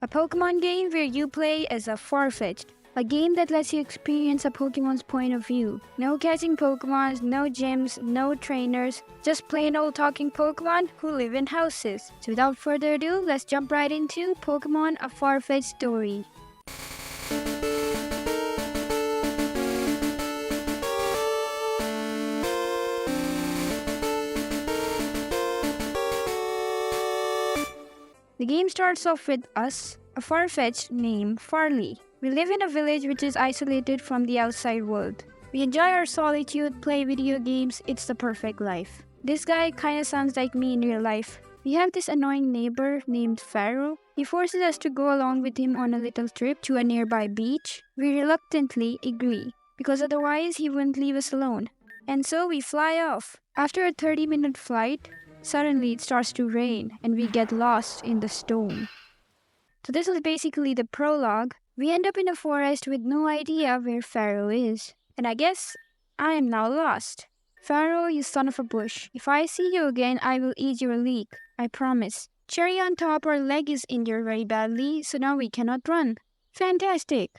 a Pokemon game where you play as a Farfetch'd. A game that lets you experience a Pokemon's point of view. No catching Pokemons, no gyms, no trainers, just plain old talking Pokemon who live in houses. So without further ado, let's jump right into Pokemon A Farfetch'd Story. The game starts off with us, a Farfetch'd named Farley. We live in a village which is isolated from the outside world. We enjoy our solitude, play video games, it's the perfect life. This guy kinda sounds like me in real life. We have this annoying neighbor named Pharaoh. He forces us to go along with him on a little trip to a nearby beach. We reluctantly agree, because otherwise he wouldn't leave us alone. And so we fly off. After a 30-minute flight, suddenly it starts to rain and we get lost in the storm. So this was basically the prologue. We end up in a forest with no idea where Pharaoh is. And I guess I am now lost. Pharaoh, you son of a bush. If I see you again, I will eat your leg. I promise. Cherry on top, our leg is injured very badly, so now we cannot run. Fantastic.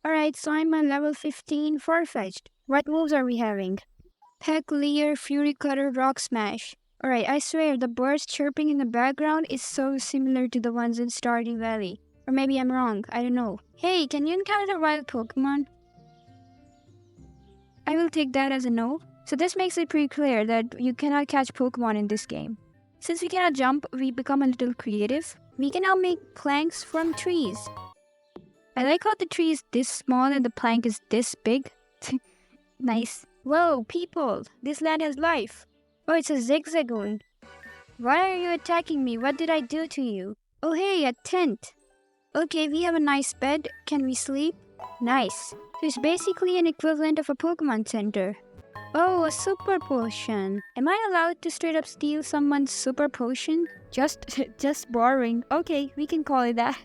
Alright, so I'm a level 15 Farfetch'd. What moves are we having? Peck, Leer, Fury Cutter, Rock Smash. Alright, I swear the birds chirping in the background is so similar to the ones in Stardew Valley. Or maybe I'm wrong, I don't know. Hey, can you encounter wild Pokemon? I will take that as a no. So this makes it pretty clear that you cannot catch Pokemon in this game. Since we cannot jump, we become a little creative. We can now make planks from trees. I like how the tree is this small and the plank is this big. Nice. Whoa, people! This land has life. Oh, it's a Zigzagoon. Why are you attacking me? What did I do to you? Oh hey, a tent. Okay, we have a nice bed. Can we sleep? Nice. So it's basically an equivalent of a Pokemon Center. Oh, a super potion. Am I allowed to straight up steal someone's super potion? Just boring. Okay, we can call it that.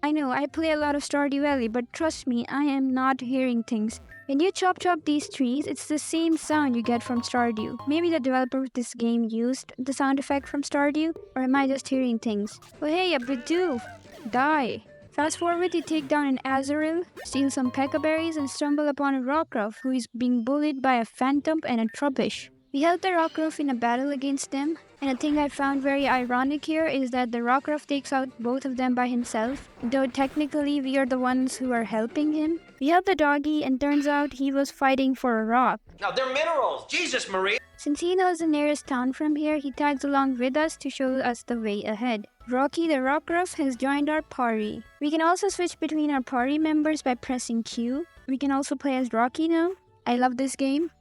I know, I play a lot of Stardew Valley, but trust me, I am not hearing things. When you chop these trees, it's the same sound you get from Stardew. Maybe the developer of this game used the sound effect from Stardew, or am I just hearing things? Oh hey, a Bidoof! Die! Fast forward, you take down an Azurill, steal some Pekka berries, and stumble upon a Rockruff who is being bullied by a Phantom and a Trubbish. We help the Rockruff in a battle against them, and a thing I found very ironic here is that the Rockruff takes out both of them by himself, though technically we are the ones who are helping him. We help the doggy, and turns out he was fighting for a rock. Now they're minerals! Jesus, Marie! Since he knows the nearest town from here, he tags along with us to show us the way ahead. Rocky the Rockruff has joined our party. We can also switch between our party members by pressing Q. We can also play as Rocky now. I love this game.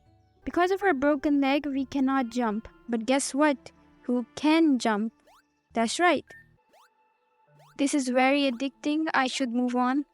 Because of our broken leg, we cannot jump. But guess what? Who can jump? That's right. This is very addicting. I should move on.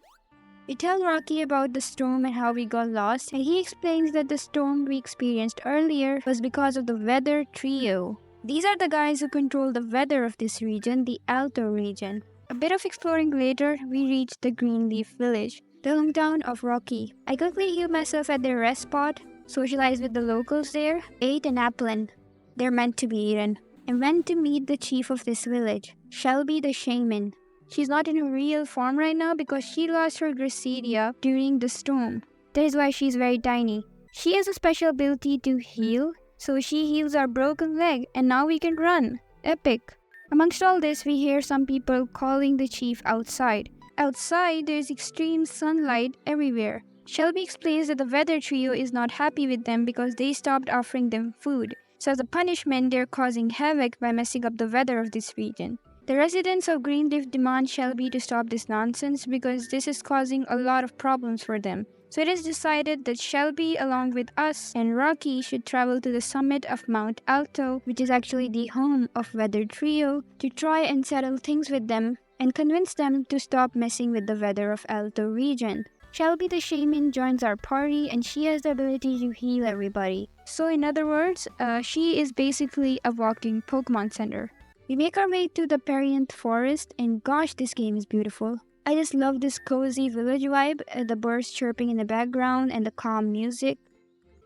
We tell Rocky about the storm and how we got lost, and he explains that the storm we experienced earlier was because of the weather trio. These are the guys who control the weather of this region, the Alto region. A bit of exploring later, we reach the Greenleaf Village, the hometown of Rocky. I quickly heal myself at their rest spot, socialize with the locals there, ate an applin. They're meant to be eaten. And went to meet the chief of this village, Shelby the Shaman. She's not in her real form right now because she lost her Gracidia during the storm. That is why she's very tiny. She has a special ability to heal, so she heals our broken leg and now we can run. Epic. Amongst all this, we hear some people calling the chief outside. Outside, there's extreme sunlight everywhere. Shelby explains that the weather trio is not happy with them because they stopped offering them food. So as a punishment, they're causing havoc by messing up the weather of this region. The residents of Greenleaf demand Shelby to stop this nonsense because this is causing a lot of problems for them. So it is decided that Shelby, along with us and Rocky, should travel to the summit of Mount Alto, which is actually the home of Weather Trio, to try and settle things with them and convince them to stop messing with the weather of Alto region. Shelby the Shaman joins our party and she has the ability to heal everybody. So in other words, she is basically a walking Pokemon Center. We make our way to the Perianth Forest and gosh, this game is beautiful. I just love this cozy village vibe, the birds chirping in the background and the calm music.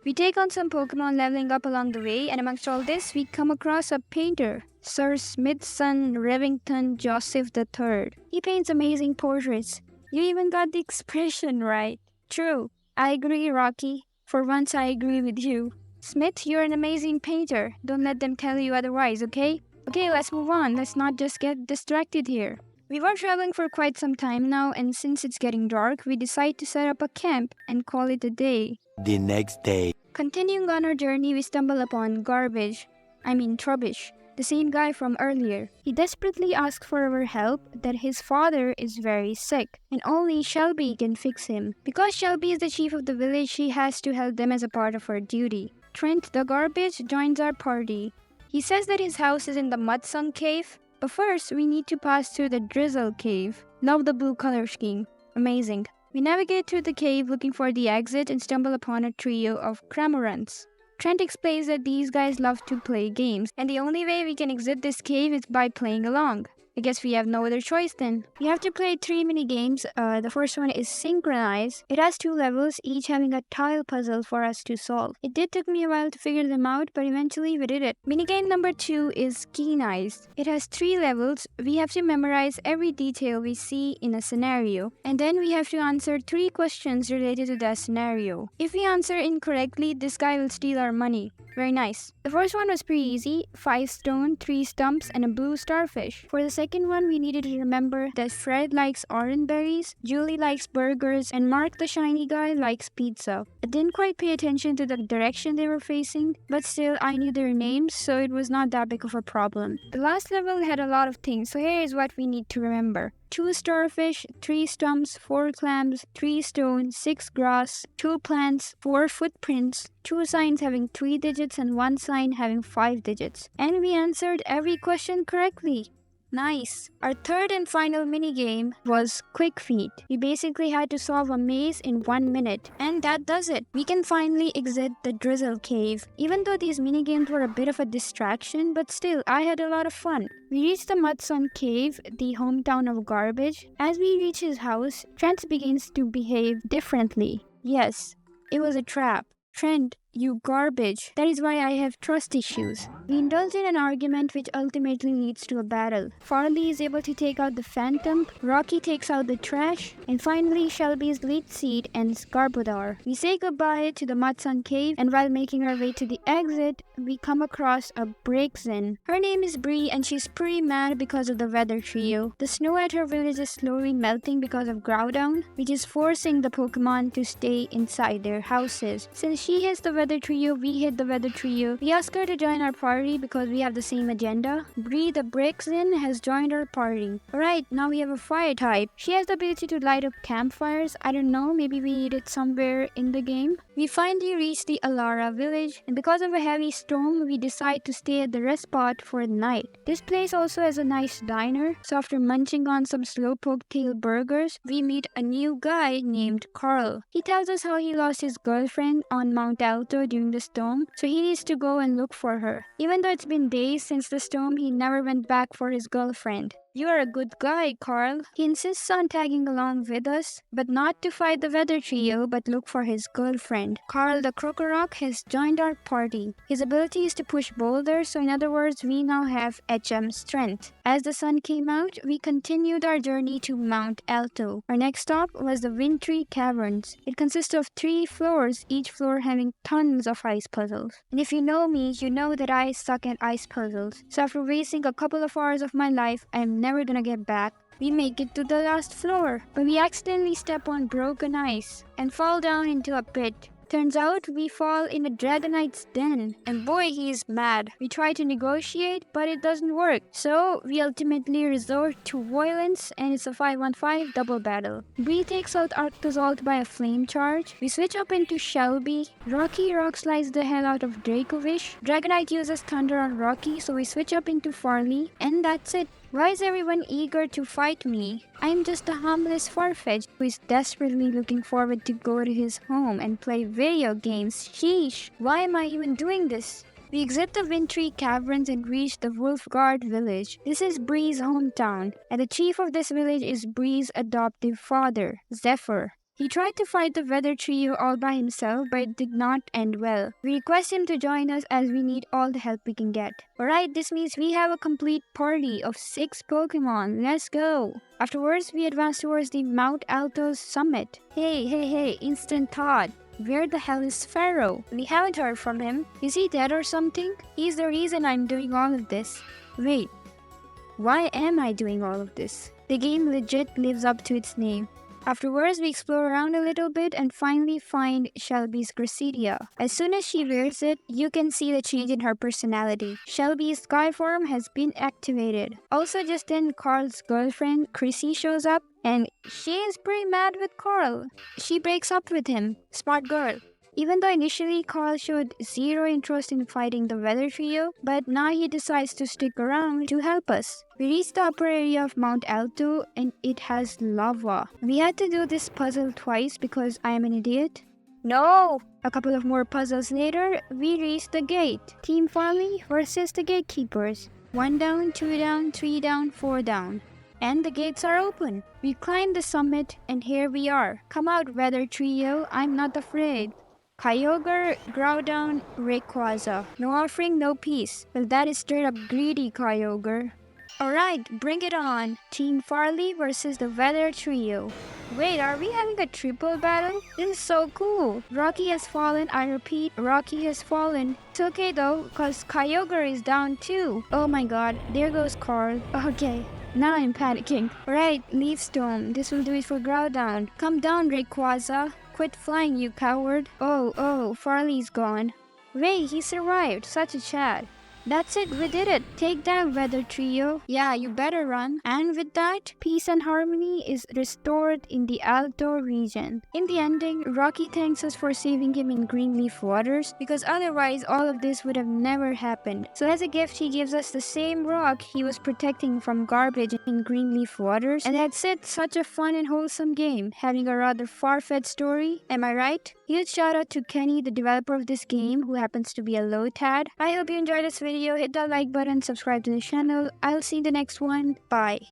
We take on some Pokemon leveling up along the way, and amongst all this, we come across a painter, Sir Smithson Revington Joseph III. He paints amazing portraits. You even got the expression right. True. I agree, Rocky. For once, I agree with you. Smith, you're an amazing painter. Don't let them tell you otherwise, okay? Okay, let's move on. Let's not just get distracted here. We were traveling for quite some time now, and since it's getting dark, we decide to set up a camp and call it a day. The next day. Continuing on our journey, we stumble upon Trubbish, the same guy from earlier. He desperately asks for our help that his father is very sick, and only Shelby can fix him. Because Shelby is the chief of the village, she has to help them as a part of her duty. Trent the Garbage joins our party. He says that his house is in the Mudsunk Cave, but first we need to pass through the Drizzle Cave. Love the blue color scheme. Amazing. We navigate through the cave looking for the exit and stumble upon a trio of Cramorants. Trent explains that these guys love to play games, and the only way we can exit this cave is by playing along. I guess we have no other choice then. We have to play 3 mini games. The first one is Synchronize. It has 2 levels, each having a tile puzzle for us to solve. It did take me a while to figure them out, but eventually we did it. Minigame number 2 is Keen Eyes. It has 3 levels. We have to memorize every detail we see in a scenario, and then we have to answer 3 questions related to that scenario. If we answer incorrectly, this guy will steal our money. Very nice. The first one was pretty easy. 5 stone, 3 stumps, and a blue starfish. For the second one, we needed to remember that Fred likes orange berries, Julie likes burgers, and Mark the shiny guy likes pizza. I didn't quite pay attention to the direction they were facing, but still I knew their names, so it was not that big of a problem. The last level had a lot of things, so here is what we need to remember. 2 starfish, 3 stumps, 4 clams, 3 stone, 6 grass, 2 plants, 4 footprints, 2 signs having 3 digits and 1 sign having 5 digits. And we answered every question correctly. Nice. Our third and final minigame was Quick Feet. We basically had to solve a maze in 1 minute, and that does it. We can finally exit the Drizzle Cave. Even though these minigames were a bit of a distraction, but still, I had a lot of fun. We reached the Mudsunk Cave, the hometown of Garbage. As we reach his house, Trent begins to behave differently. Yes, it was a trap. Trent, you garbage. That is why I have trust issues. We indulge in an argument which ultimately leads to a battle. Farley is able to take out the Phantom, Rocky takes out the trash, and finally Shelby's lead seed ends Garbodor. We say goodbye to the Mudsunk Cave, and while making our way to the exit, we come across a Breakzin. Her name is Bree, and she's pretty mad because of the weather trio. The snow at her village is slowly melting because of Growdown, which is forcing the Pokemon to stay inside their houses. Since she hits the weather trio, we hit the weather trio. We ask her to join our party because we have the same agenda. Bree the Breakzin has joined our party. Alright, now we have a fire type. She has the ability to light up campfires. I don't know, maybe we need it somewhere in the game. We finally reach the Alara Village, and because of a heavy storm, we decide to stay at the rest spot for the night. This place also has a nice diner, so after munching on some slowpoke tail burgers, we meet a new guy named Carl. He tells us how he lost his girlfriend on Mount Alto during the storm, so he needs to go and look for her. Even though it's been days since the storm, he never went back for his girlfriend. You are a good guy, Carl. He insists on tagging along with us, but not to fight the weather trio, but look for his girlfriend. Carl the Crocorock has joined our party. His ability is to push boulders, so in other words, we now have HM strength. As the sun came out, we continued our journey to Mount Alto. Our next stop was the Wintree Caverns. It consists of 3 floors, each floor having tons of ice puzzles. And if you know me, you know that I suck at ice puzzles. So after wasting a couple of hours of my life, I'm never gonna get back. We make it to the last floor, but we accidentally step on broken ice and fall down into a pit. Turns out we fall in a Dragonite's den, and boy, he is mad. We try to negotiate, but it doesn't work. So we ultimately resort to violence, and it's a 5-on-5 double battle. Bree takes out Arctozolt by a flame charge. We switch up into Shelby. Rocky rock slides the hell out of Dracovish. Dragonite uses Thunder on Rocky, so we switch up into Farley, and that's it. Why is everyone eager to fight me? I'm just a harmless Farfetch'd who is desperately looking forward to go to his home and play video games. Sheesh, why am I even doing this? We exit the Wintree Caverns and reach the Wolfgarde Village. This is Bree's hometown, and the chief of this village is Bree's adoptive father, Zephyr. He tried to fight the weather trio all by himself, but it did not end well. We request him to join us as we need all the help we can get. Alright, this means we have a complete party of 6 Pokemon. Let's go! Afterwards, we advance towards the Mount Alto's summit. Hey, instant thought. Where the hell is Pharaoh? We haven't heard from him. Is he dead or something? He's the reason I'm doing all of this. Wait, why am I doing all of this? The game legit lives up to its name. Afterwards, we explore around a little bit and finally find Shelby's Gracidia. As soon as she wears it, you can see the change in her personality. Shelby's sky form has been activated. Also, just then, Carl's girlfriend, Chrissy, shows up and she is pretty mad with Carl. She breaks up with him. Smart girl. Even though initially Carl showed zero interest in fighting the weather trio, but now he decides to stick around to help us. We reached the upper area of Mount Alto and it has lava. We had to do this puzzle twice because I am an idiot. No! A couple of more puzzles later, we reached the gate. Team Farley versus the gatekeepers. 1 down, 2 down, 3 down, 4 down. And the gates are open. We climbed the summit and here we are. Come out, weather trio, I'm not afraid. Kyogre, Groudon, Rayquaza. No offering, no peace. Well, that is straight up greedy, Kyogre. Alright, bring it on. Team Farley versus the Weather Trio. Wait, are we having a triple battle? This is so cool. Rocky has fallen, I repeat, Rocky has fallen. It's okay though, cause Kyogre is down too. Oh my god, there goes Carl. Okay. Now I'm panicking. Alright, Leaf Storm. This will do it for Groudon. Come down, Rayquaza. Quit flying, you coward. Oh, Farley's gone. Wait, he survived. Such a Chad. That's it, we did it. Take that, weather trio. Yeah, you better run. And with that, peace and harmony is restored in the Alto region. In the ending, Rocky thanks us for saving him in Greenleaf Waters because otherwise all of this would have never happened. So as a gift, he gives us the same rock he was protecting from garbage in Greenleaf Waters. And that's it, such a fun and wholesome game, having a rather far-fetched story. Am I right? Huge shout out to Kenny, the developer of this game, who happens to be a Lotad. I hope you enjoyed this video. Hit that like button, subscribe to the channel. I'll see you in the next one. Bye.